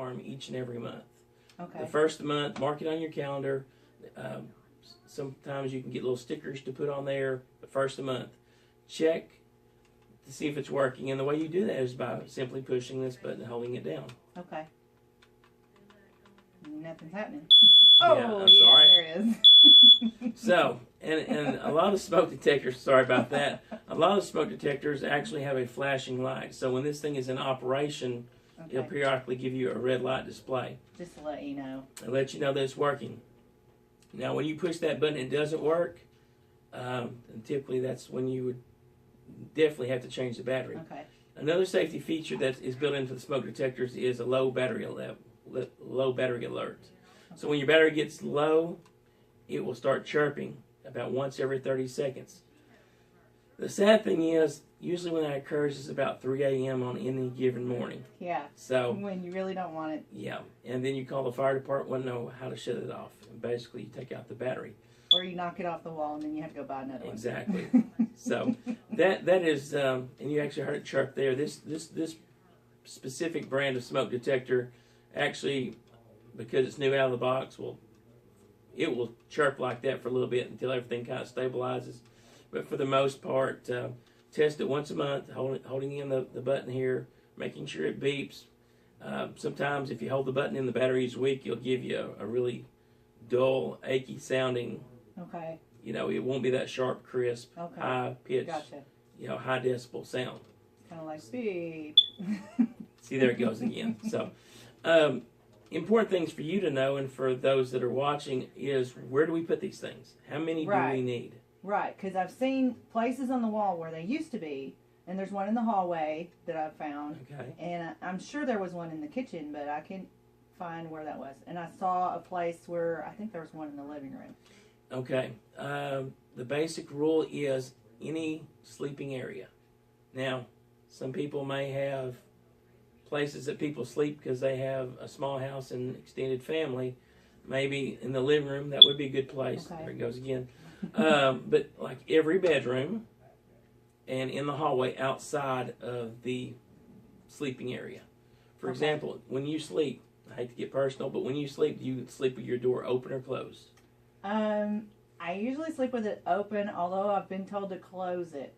alarm each and every month. Okay. The first of the month, mark it on your calendar. Sometimes you can get little stickers to put on there. The first of the month, check to see if it's working. And the way you do that is by simply pushing this button and holding it down. Okay. Nothing's happening. Yeah, Oh, I'm sorry. there it is. So, and a lot of smoke detectors, sorry about that, a lot of smoke detectors actually have a flashing light. So when this thing is in operation, it'll periodically give you a red light display. Just to let you know. And let you know that it's working. Now, when you push that button and it doesn't work, and typically that's when you would definitely have to change the battery. Okay. Another safety feature that is built into the smoke detectors is a low battery alert. So when your battery gets low, it will start chirping about once every 30 seconds. The sad thing is, usually when that occurs is about 3 a.m. on any given morning. Yeah. So when you really don't want it. Yeah, and then you call the fire department, know how to shut it off. And basically, you take out the battery. Or you knock it off the wall and then you have to go buy another one. Exactly. So that is, and you actually heard it chirp there. This specific brand of smoke detector, actually, because it's new out of the box, it will chirp like that for a little bit until everything kind of stabilizes. But for the most part, test it once a month, holding in the button here, making sure it beeps. Sometimes if you hold the button and the battery is weak, it'll give you a really dull, achy sounding. Okay. You know, it won't be that sharp, crisp, high pitch, Gotcha. High decibel sound. Kind of like beep. See, there it goes again. So, important things for you to know and for those that are watching is, where do we put these things? How many do we need? Right, because I've seen places on the wall where they used to be, and there's one in the hallway that I've found. Okay. And I'm sure there was one in the kitchen, but I can't find where that was. And I saw a place where I think there was one in the living room. Okay. The basic rule is any sleeping area. Now, some people may have places that people sleep because they have a small house and extended family. Maybe in the living room, that would be a good place. Okay. There it goes again. But like every bedroom and in the hallway outside of the sleeping area. For example, when you sleep, I hate to get personal, but when you sleep, do you sleep with your door open or closed? I usually sleep with it open, although I've been told to close it.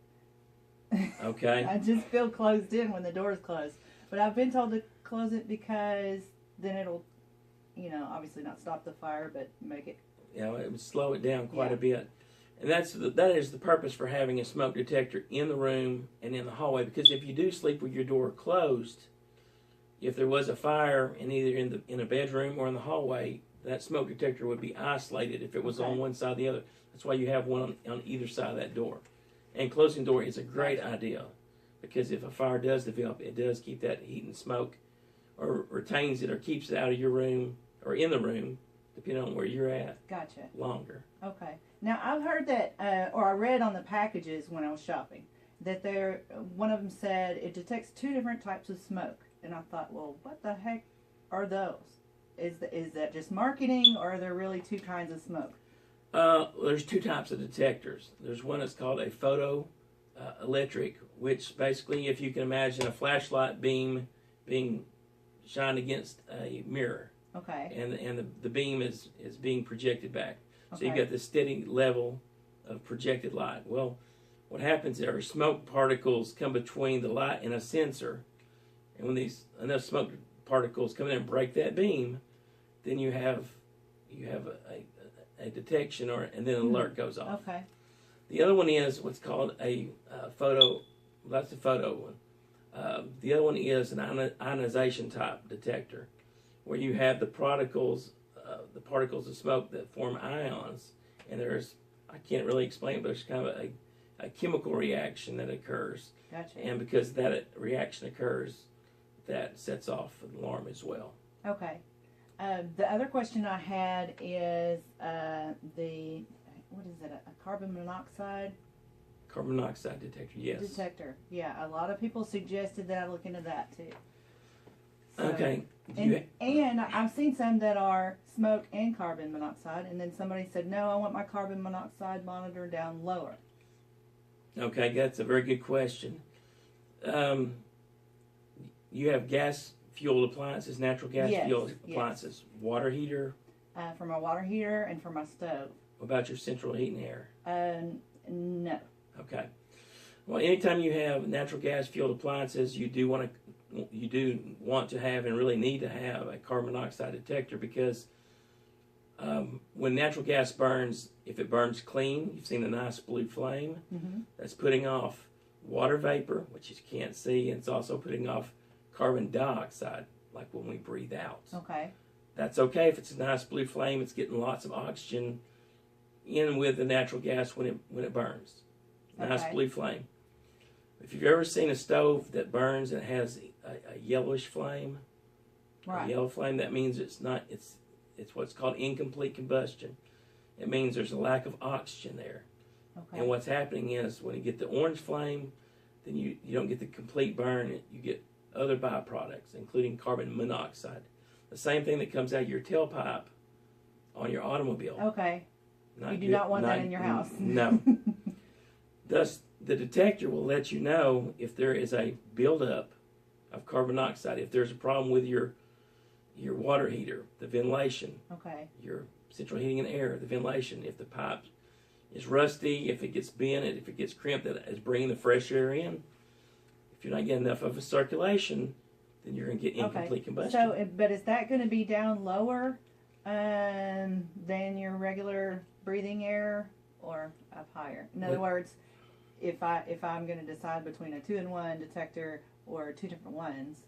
Okay. I just feel closed in when the door is closed. But I've been told to close it because then it'll, obviously not stop the fire, but make it. It would slow it down quite a bit. And that is the purpose for having a smoke detector in the room and in the hallway, because if you do sleep with your door closed, if there was a fire in either in a bedroom or in the hallway, that smoke detector would be isolated if it was on one side or the other. That's why you have one on either side of that door. And closing the door is a great idea, because if a fire does develop, it does keep that heat and smoke, or retains it, or keeps it out of your room or in the room, depending on where you're at. Gotcha. Longer. Okay. Now I've heard that, or I read on the packages when I was shopping, that one of them said it detects 2 different types of smoke, and I thought, well, what the heck are those? Is that just marketing, or are there really 2 kinds of smoke? There's 2 types of detectors. There's one that's called a photo electric, which basically, if you can imagine a flashlight beam being shined against a mirror. Okay. And the beam is being projected back. So you've got this steady level of projected light. Well, what happens there is smoke particles come between the light and a sensor. And when enough smoke particles come in and break that beam, then you have a detection, and then an alert goes off. Okay. The other one is what's called a photo. That's the photo one. The other one is an ionization type detector, where you have the particles of smoke that form ions, and I can't really explain it, but it's kind of a chemical reaction that occurs. Gotcha. And because that reaction occurs, that sets off an alarm as well. Okay. The other question I had is what is it, a carbon monoxide? Carbon monoxide detector, yes. Detector, yeah. A lot of people suggested that I look into that too. So, okay. And I've seen some that are smoke and carbon monoxide, and then somebody said, no, I want my carbon monoxide monitor down lower. Okay, that's a very good question. You have gas fuel appliances, natural gas Yes, fuel yes. appliances, water heater. For my water heater and for my stove. What about your central heat and air? No. Okay. Well, anytime you have natural gas fueled appliances, you do want to have and really need to have a carbon monoxide detector, because when natural gas burns, if it burns clean, you've seen a nice blue flame. Mm-hmm. That's putting off water vapor, which you can't see, and it's also putting off carbon dioxide, like when we breathe out. Okay. That's okay if it's a nice blue flame. It's getting lots of oxygen in with the natural gas when it burns. Nice Okay. blue flame. If you've ever seen a stove that burns and it has a yellowish flame, Right. a yellow flame, that means it's what's called incomplete combustion. It means there's a lack of oxygen there. Okay. And what's happening is when you get the orange flame, then you don't get the complete burn. You get other byproducts, including carbon monoxide. The same thing that comes out of your tailpipe on your automobile. Okay. You do good- not want that in your house. No. Thus, the detector will let you know if there is a buildup of carbon monoxide, if there's a problem with your water heater, the ventilation, Okay. your central heating and air, the ventilation, if the pipe is rusty, if it gets bent, if it gets crimped, that is bringing the fresh air in. If you're not getting enough of a circulation, then you're going to get incomplete combustion. So, but is that going to be down lower than your regular breathing air, or up higher? In other words, if I'm going to decide between a 2-in-1 detector or two different ones,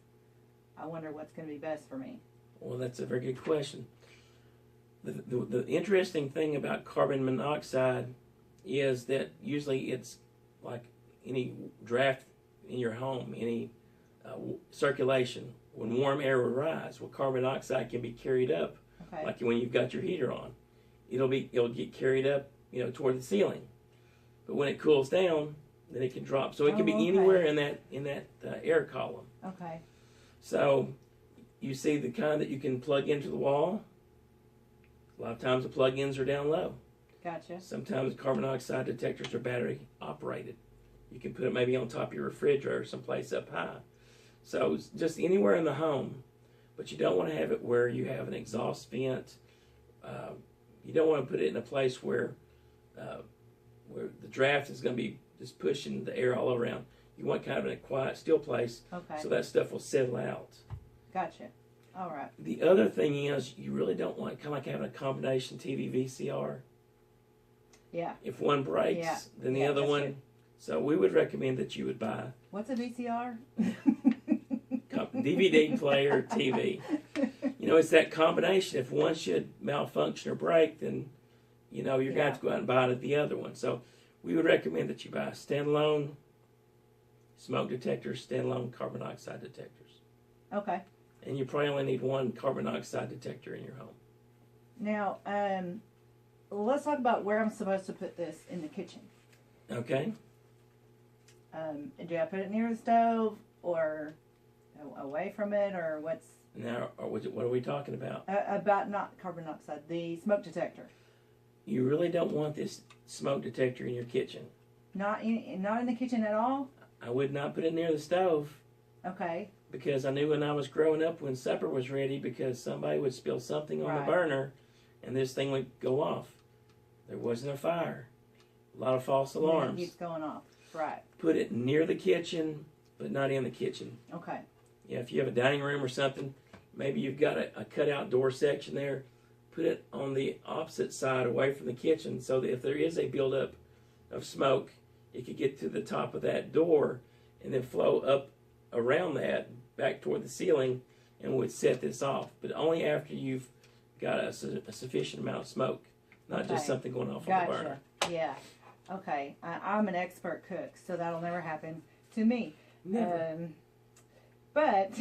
I wonder what's going to be best for me. Well, that's a very good question. The interesting thing about carbon monoxide is that usually it's like any draft in your home, any circulation. When warm air will rise, well, carbon dioxide can be carried up, Okay. like when you've got your heater on. It'll get carried up, toward the ceiling. But when it cools down, then it can drop. So it can be okay. anywhere in that air column. Okay. So you see the kind that you can plug into the wall. A lot of times the plug-ins are down low. Gotcha. Sometimes carbon monoxide detectors are battery operated. You can put it maybe on top of your refrigerator, someplace up high. So it's just anywhere in the home, but you don't want to have it where you have an exhaust vent. You don't want to put it in a place where the draft is going to be just pushing the air all around. You want kind of in a quiet, still place, Okay. so that stuff will settle out. Gotcha. All right. The other thing is, you really don't want kind of like having a combination TV VCR. Yeah. If one breaks, Yeah. then the Yeah, other that's one. true. So we would recommend that you would buy What's a VCR? DVD player, TV. It's that combination. If one should malfunction or break, then you're going to have to go out and buy the other one. So we would recommend that you buy standalone smoke detectors, standalone carbon monoxide detectors. Okay. And you probably only need one carbon monoxide detector in your home. Now, let's talk about where I'm supposed to put this in the kitchen. Okay? Do I put it near the stove or away from it, or what's Now, what are we talking about? about not carbon monoxide, the smoke detector? You really don't want this smoke detector in your kitchen. Not in the kitchen at all. I would not put it near the stove, Okay. because I knew when I was growing up when supper was ready, because somebody would spill something on Right. the burner and this thing would go off. There wasn't a fire. A lot of false alarms. It keeps going off. Right. Put it near the kitchen, but not in the kitchen. Okay. Yeah, if you have a dining room or something, maybe you've got a cutout door section there, put it on the opposite side away from the kitchen, so that if there is a buildup of smoke, it could get to the top of that door and then flow up around that back toward the ceiling and would set this off. But only after you've got a sufficient amount of smoke, not just Okay. something going off on the burner. Gotcha. Yeah. Okay. I'm an expert cook, so that'll never happen to me. Never. But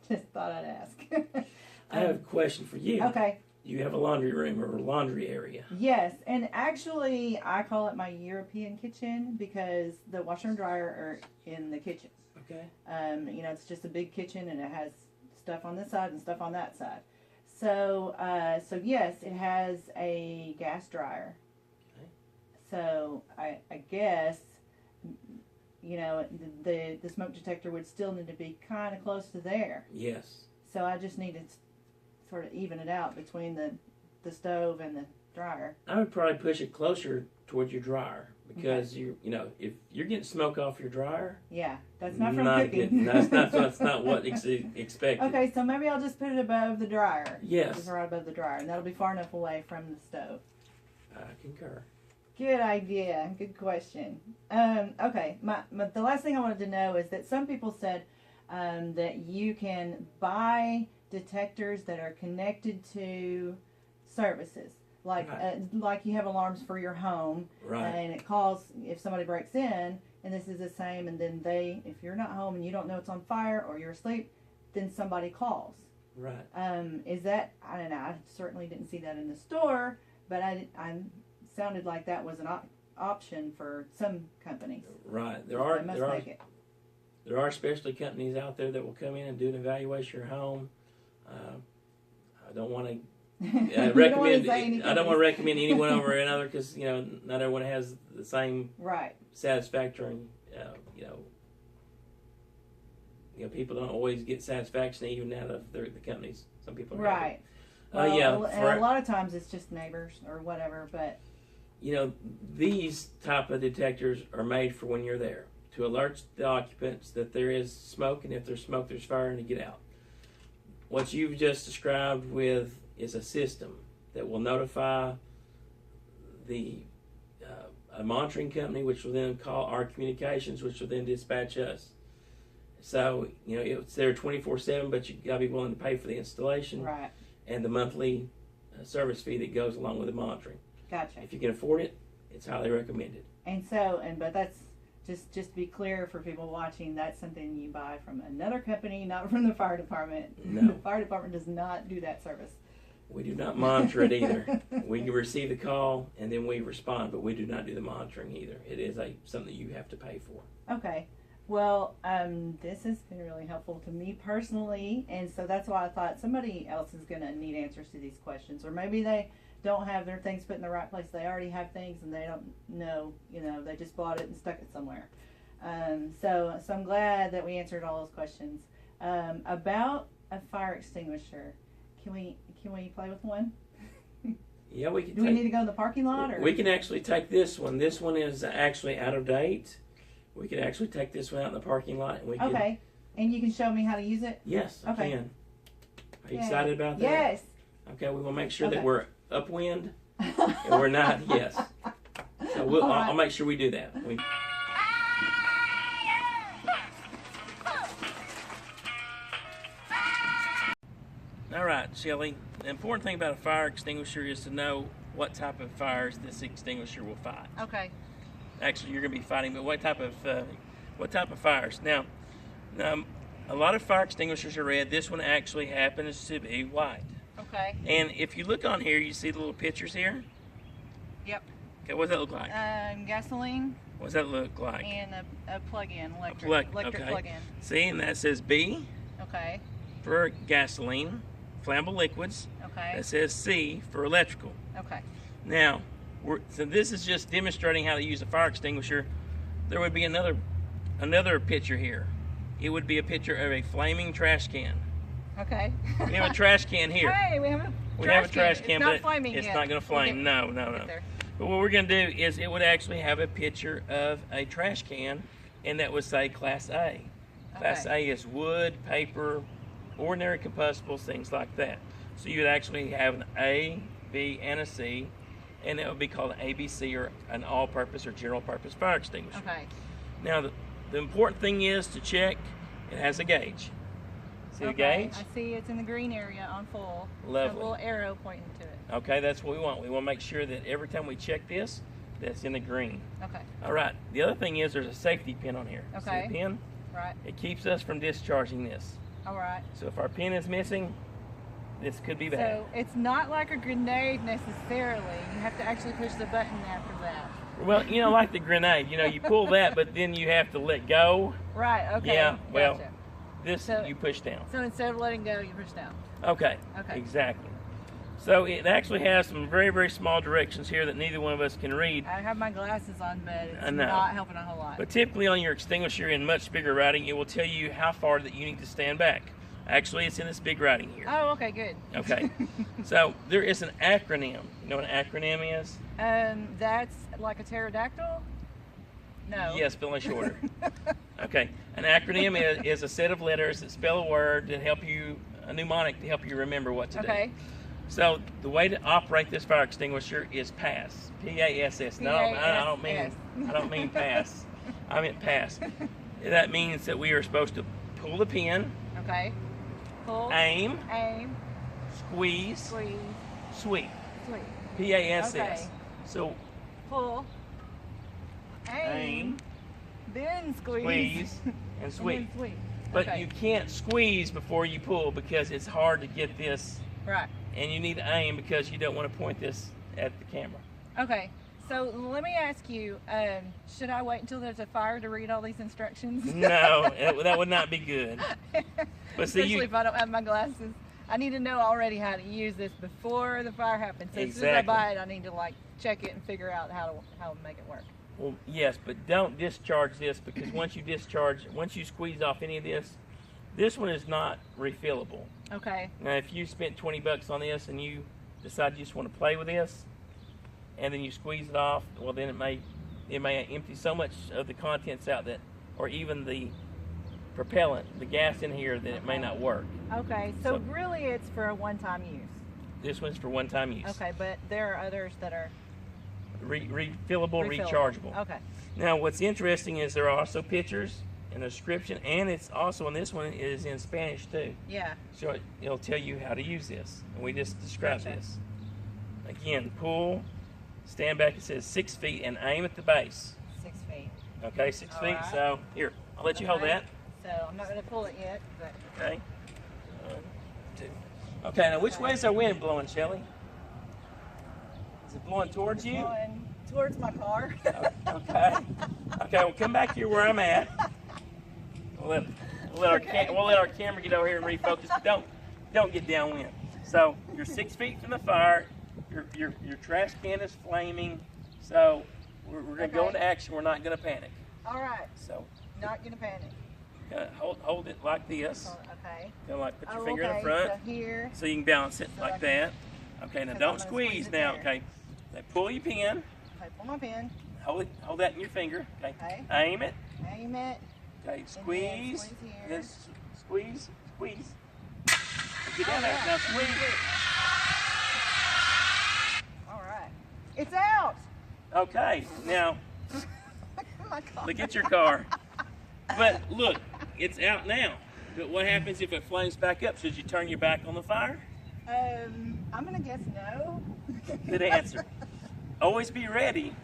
just thought I'd ask. I have a question for you. Okay. You have a laundry room or a laundry area. Yes, and actually, I call it my European kitchen because the washer and dryer are in the kitchen. Okay. It's just a big kitchen, and it has stuff on this side and stuff on that side. So yes, it has a gas dryer. Okay. So I guess, the smoke detector would still need to be kind of close to there. Yes. So I just need to sort of even it out between the stove and the dryer. I would probably push it closer towards your dryer because you know, if you're getting smoke off your dryer, yeah, that's not from good. cooking. That's not what expected. Okay, so maybe I'll just put it above the dryer. Yes. Just right above the dryer, and that'll be far enough away from the stove. I concur. Good idea. Good question. Okay, the last thing I wanted to know is that some people said that you can buy detectors that are connected to services. Like like you have alarms for your home, right? And it calls if somebody breaks in, and this is the same. And then if you're not home and you don't know it's on fire or you're asleep, then somebody calls. Right. Is that, I don't know? I certainly didn't see that in the store, but I sounded like that was an option for some companies. Right. There are specialty companies out there that will come in and do an evaluation of your home. I don't want to. I don't want to recommend anyone over another because not everyone has the same satisfactory. People don't always get satisfaction even out of the companies. Some people right. Well, and a lot of times it's just neighbors or whatever. But these type of detectors are made for when you're there to alert the occupants that there is smoke, and if there's smoke, there's fire, and to get out. What you've just described with is a system that will notify the a monitoring company, which will then call our communications, which will then dispatch us. So it's there 24/7, but you got to be willing to pay for the installation, right? And the monthly service fee that goes along with the monitoring. Gotcha. If you can afford it, it's highly recommended. But that's just to be clear for people watching, that's something you buy from another company, not from the fire department. No. The fire department does not do that service. We do not monitor it either. We receive the call and then we respond, but we do not do the monitoring either. It is something that you have to pay for. Okay. Well, this has been really helpful to me personally, and so that's why I thought somebody else is going to need answers to these questions, or maybe they don't have their things put in the right place. They already have things and they don't know, they just bought it and stuck it somewhere. So I'm glad that we answered all those questions. About a fire extinguisher, can we play with one? Yeah, we can. Do we need to go in the parking lot? Or? We can actually take this one. This one is actually out of date. We can actually take this one out in the parking lot. And okay. And you can show me how to use it? Yes, I can. Are you excited about that? Yes. Okay, we will make sure that we're upwind and we're not. Yes. So I'll make sure we do that. All right, Shelli. The important thing about a fire extinguisher is to know what type of fires this extinguisher will fight. Okay. Actually, you're going to be fighting, but what type of fires? Now, a lot of fire extinguishers are red. This one actually happens to be white. Okay. And if you look on here, you see the little pictures here. Yep. Okay, what does that look like? Gasoline. What does that look like? And a plug-in, electric plug-in. See, and that says B. Okay. For gasoline, flammable liquids. Okay. That says C for electrical. Okay. Now, so this is just demonstrating how to use a fire extinguisher. There would be another picture here. It would be a picture of a flaming trash can. Okay. We have a trash can here. Hey, we have a trash can, but flaming it's yet. not going to flame. No. But what we're going to do is it would actually have a picture of a trash can, and that would say Class A. Class A is wood, paper, ordinary combustibles, things like that. So you would actually have an A, B, and a C, and that would be called an ABC, or an all-purpose or general-purpose fire extinguisher. Okay. Now, the important thing is to check it has a gauge. See the gauge? I see it's in the green area on full. Lovely. A little arrow pointing to it. Okay, that's what we want. We want to make sure that every time we check this, that's in the green. Okay. All right. The other thing is there's a safety pin on here. Okay. See the pin? Right. It keeps us from discharging this. All right. So if our pin is missing, this could be bad. So it's not like a grenade necessarily. You have to actually push the button after that. Well, like the grenade, you pull that, but then you have to let go. Right. Okay. Yeah. Well, gotcha. This you push down. So instead of letting go, you push down. Okay. Okay. Exactly. So it actually has some very, very small directions here that neither one of us can read. I have my glasses on, but it's not helping a whole lot. But typically on your extinguisher in much bigger writing, it will tell you how far that you need to stand back. Actually, it's in this big writing here. Oh, okay, good. Okay. So there is an acronym. You know what an acronym is? That's like a pterodactyl? No. Yes, but only shorter. Okay. An acronym is a set of letters that spell a word that help you, a mnemonic to help you remember what to do. Okay. So the way to operate this fire extinguisher is PASS. P-A-S-S. No, I don't mean pass. I meant pass. That means that we are supposed to pull the pin. Okay. Pull. Aim. Aim. Squeeze. Squeeze. Sweep. Sweep. P-A-S-S. Okay. So Pull. aim. Then squeeze. Squeeze. And sweep. And then sweep. But Okay. you can't squeeze before you pull because it's hard to get this. Right. And you need to aim because you don't want to point this at the camera. Okay. So let me ask you, should I wait until there's a fire to read all these instructions? No, that would not be good. But see, Especially if I don't have my glasses. I need to know already how to use this before the fire happens. So as soon as I buy it, I need to like check it and figure out how to make it work. Well, yes, but don't discharge this because once you squeeze off any of this one is not refillable. Okay. Now, if you spent $20 on this and you decide you just want to play with this, and then you squeeze it off, well, then it may empty so much of the contents out that, or even the propellant, the gas in here, that it may not work. Okay. So really, it's for a one-time use. This one's for one-time use. Okay, but there are others that are Refillable, rechargeable. Okay. Now, what's interesting is there are also pictures and a description, and it's also, and this one is in Spanish too. Yeah. So it'll tell you how to use this, and we just described this. Again, pull, stand back, it says 6 feet, and aim at the base. 6 feet. Okay, 6 feet, right. so here, I'll let you hold that. So I'm not going to pull it yet, but... Okay. 1, 2. Okay, now which way is our wind blowing, Shelly? Is it blowing towards you? Blowing towards my car. Okay. Okay, well come back here where I'm at. We'll let our camera get over here and refocus. Don't get downwind. So you're 6 feet from the fire. Your trash can is flaming. So we're going to go into action. We're not going to panic. All right. So not going to panic. hold it like this. Okay. Kind of like put your finger in the front. So here. So you can balance it like that. Okay. Now don't squeeze now. There. Okay. Now pull your pin. Okay. Pull my pin. Hold that in your finger. Okay. Okay. Aim it. Aim it. Okay, squeeze. Then Squeeze. Get down there. Now squeeze. All right. It's out. Okay, now My car. look at your car. But look, it's out now. But what happens if it flames back up? Should you turn your back on the fire? I'm gonna guess no. Good answer. Always be ready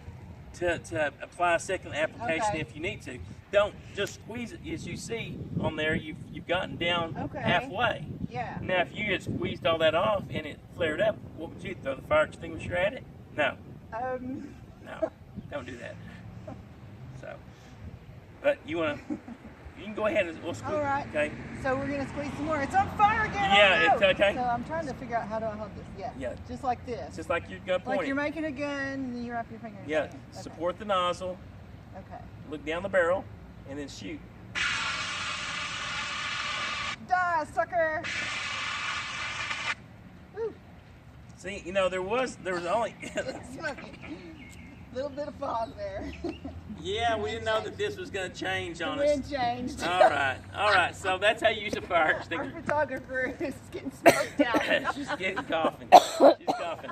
to apply a second application Okay. if you need to. Don't just squeeze it. As you see on there, you've gotten down halfway. Yeah. Now, if you had squeezed all that off and it flared up, what would you throw the fire extinguisher at it? No, no, don't do that. So, but you can go ahead and we'll squeeze. All right. Okay. So we're gonna squeeze some more. It's on fire again. Yeah, oh, no. it's okay. So I'm trying to figure out how do I hold this. Yeah. Yeah. Just like this. It's just like you're gonna point Like you're it. making a gun, and then you wrap your finger. in Yeah. it. Okay. Support the nozzle. Okay. Look down the barrel, and then shoot. Die, sucker! Woo. See, there was only. It's smoking. Little bit of fog there. Yeah, we didn't know that this was gonna change on us. Wind changed. All right. So that's how you use a fire Our extinguisher. photographer is getting smoked out. She's getting coughing. She's coughing.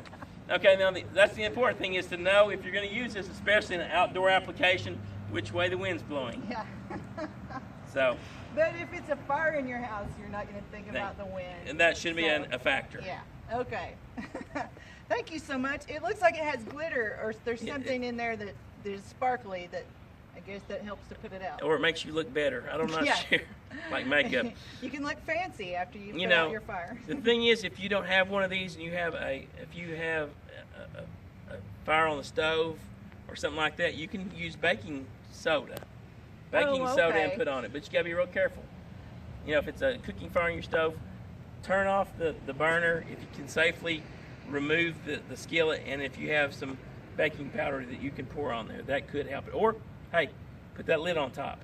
Okay, now that's the important thing is to know if you're going to use this, especially in an outdoor application, which way the wind's blowing. Yeah. So, But if it's a fire in your house, you're not going to think about the wind. and that should be a factor. Yeah. Okay. Thank you so much. It looks like it has glitter, or there's something in there that is sparkly that I guess that helps to put it out. Or it makes you look better. I'm not sure. Like makeup. You can look fancy after you put know, out your fire. The thing is, if you don't have one of these and you have a fire on the stove or something like that, you can use baking soda. Baking soda and put on it, but you gotta be real careful. If it's a cooking fire on your stove, turn off the burner if you can safely remove the skillet, and if you have some baking powder that you can pour on there, that could help it. Or, hey, put that lid on top.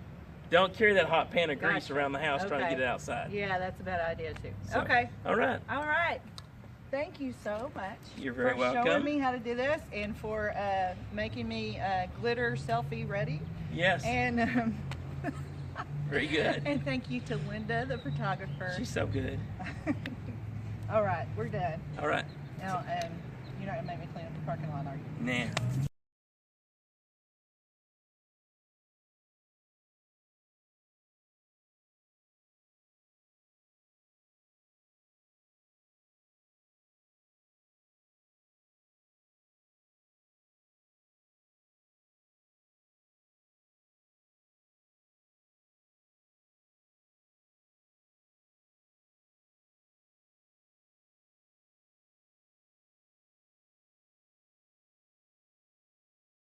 Don't carry that hot pan of grease Gotcha. around the house trying to Okay. get it outside. Yeah, that's a bad idea too. So, Okay. All right. All right. Thank you so much. You're very for welcome. showing me how to do this and for making me glitter selfie ready. Yes. And Very good. and thank you to Linda, the photographer. She's so good. All right, we're done. All right. Now, you're not gonna make me clean up the parking lot, are you? Nah.